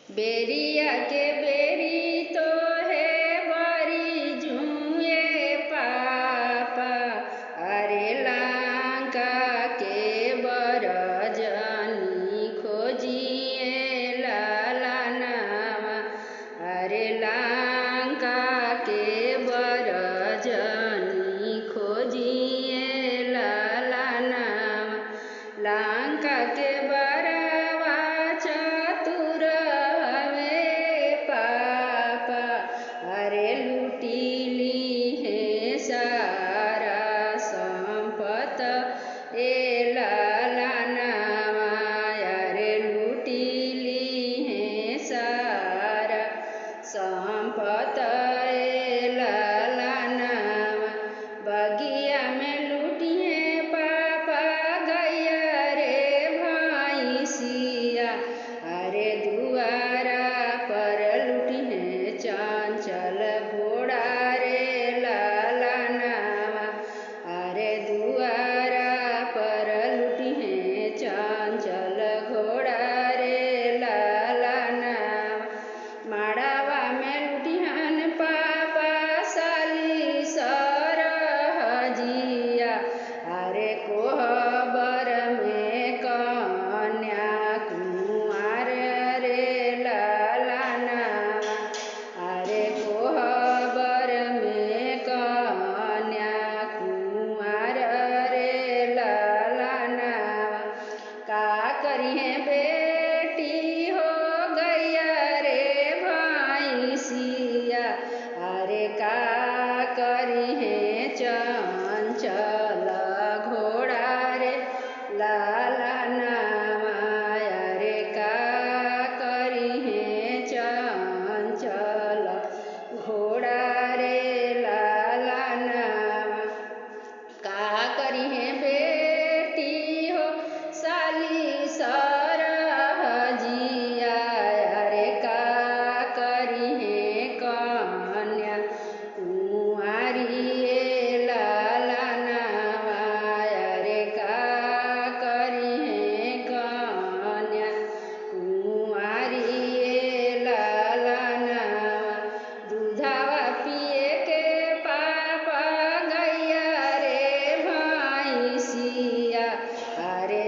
बेरिया के बेरी तो है बरी जुए पापा, अरे लंका के बरजनी खोजिए लाला नामा, अरे लंका के बरजनी खोजिए लाला नामा। लंका के बरवा चतुर हवे पापा, अरे लूटिली है सारा संपत ए लाला नामा, अरे लूटिली है सारा संपत ए लाला नामा। बगिया में लूटी है पापा गैया रे भैंसिया, अरे दुआरा पर लूटी है चंचल घोड़ा रे लाला नामा, अरे दुआरा पर लूटी है चंचल घोड़ा रे लाला नामा। माड़ावा में लुटिहन पापा साली सरहजिया, अरे कोहबर में कन्या कुंवर रे लाला नामा, अरे कोहबर में कन्या कुंवर रे लाला नामा। का करिहे बेटी हो गैया रे भैंसिया, अरे का करिहे चंचल घोड़ा रे लाला नामा, अरे का करिहे चंचल घोड़ा रे लाला नामा। का करिहे बेटी हो साली सरहजिया, अरे का करिहे कन्या कुंवारी ए लाला नामा, अरे का करिहे कन्या कुंवारी ए लाला नामा। दूधवा पिए के पापा गैया रे भैंसिया, अरे